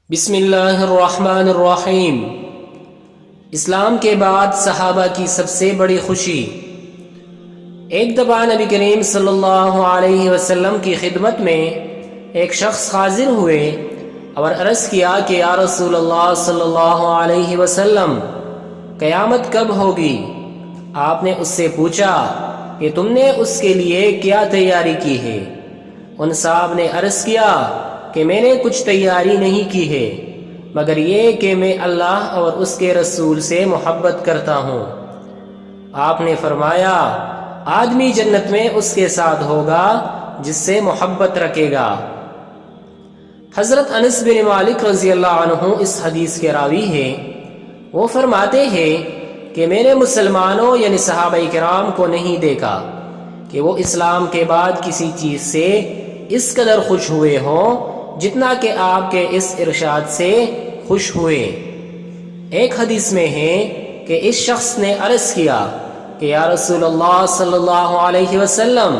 بسم اللہ الرحمن الرحیم۔ اسلام کے بعد صحابہ کی سب سے بڑی خوشی۔ ایک دفعہ نبی کریم صلی اللہ علیہ وسلم کی خدمت میں ایک شخص حاضر ہوئے اور عرض کیا کہ یا رسول اللہ صلی اللہ علیہ وسلم، قیامت کب ہوگی؟ آپ نے اس سے پوچھا کہ تم نے اس کے لیے کیا تیاری کی ہے؟ ان صاحب نے عرض کیا کہ میں نے کچھ تیاری نہیں کی ہے مگر یہ کہ میں اللہ اور اس کے رسول سے محبت کرتا ہوں۔ آپ نے فرمایا، آدمی جنت میں اس کے ساتھ ہوگا جس سے محبت رکھے گا۔ حضرت انس بن مالک رضی اللہ عنہ اس حدیث کے راوی ہیں۔ وہ فرماتے ہیں کہ میں نے مسلمانوں یعنی صحابہ کرام کو نہیں دیکھا کہ وہ اسلام کے بعد کسی چیز سے اس قدر خوش ہوئے ہوں جتنا کہ آپ کے اس ارشاد سے خوش ہوئے۔ ایک حدیث میں ہے کہ اس شخص نے عرض کیا کہ یا رسول اللہ صلی اللہ علیہ وسلم،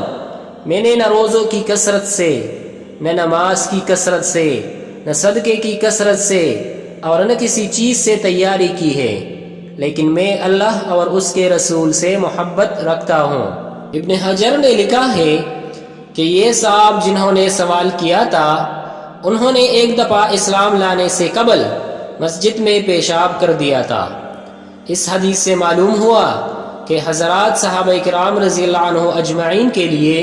میں نے نہ روزوں کی کثرت سے، نہ نماز کی کثرت سے، نہ صدقے کی کثرت سے اور نہ کسی چیز سے تیاری کی ہے، لیکن میں اللہ اور اس کے رسول سے محبت رکھتا ہوں۔ ابن حجر نے لکھا ہے کہ یہ صاحب جنہوں نے سوال کیا تھا انہوں نے ایک دفعہ اسلام لانے سے قبل مسجد میں پیشاب کر دیا تھا۔ اس حدیث سے معلوم ہوا کہ حضرات صحابہ کرام رضی اللہ عنہ اجمعین کے لیے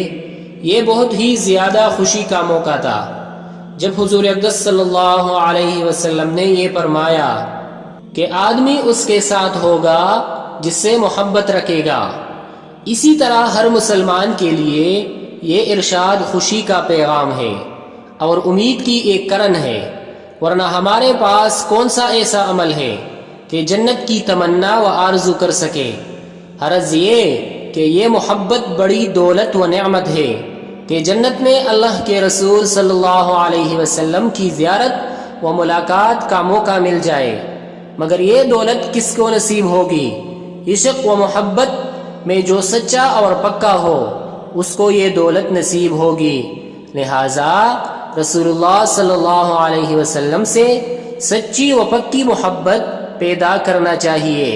یہ بہت ہی زیادہ خوشی کا موقع تھا جب حضور اقدس صلی اللہ علیہ وسلم نے یہ فرمایا کہ آدمی اس کے ساتھ ہوگا جس سے محبت رکھے گا۔ اسی طرح ہر مسلمان کے لیے یہ ارشاد خوشی کا پیغام ہے اور امید کی ایک کرن ہے، ورنہ ہمارے پاس کون سا ایسا عمل ہے کہ جنت کی تمنا و آرزو کر سکے؟ غرض یہ کہ یہ محبت بڑی دولت و نعمت ہے کہ جنت میں اللہ کے رسول صلی اللہ علیہ وسلم کی زیارت و ملاقات کا موقع مل جائے، مگر یہ دولت کس کو نصیب ہوگی؟ عشق و محبت میں جو سچا اور پکا ہو اس کو یہ دولت نصیب ہوگی۔ لہذا رسول اللہ صلی اللہ علیہ وسلم سے سچی و پکی محبت پیدا کرنا چاہیے۔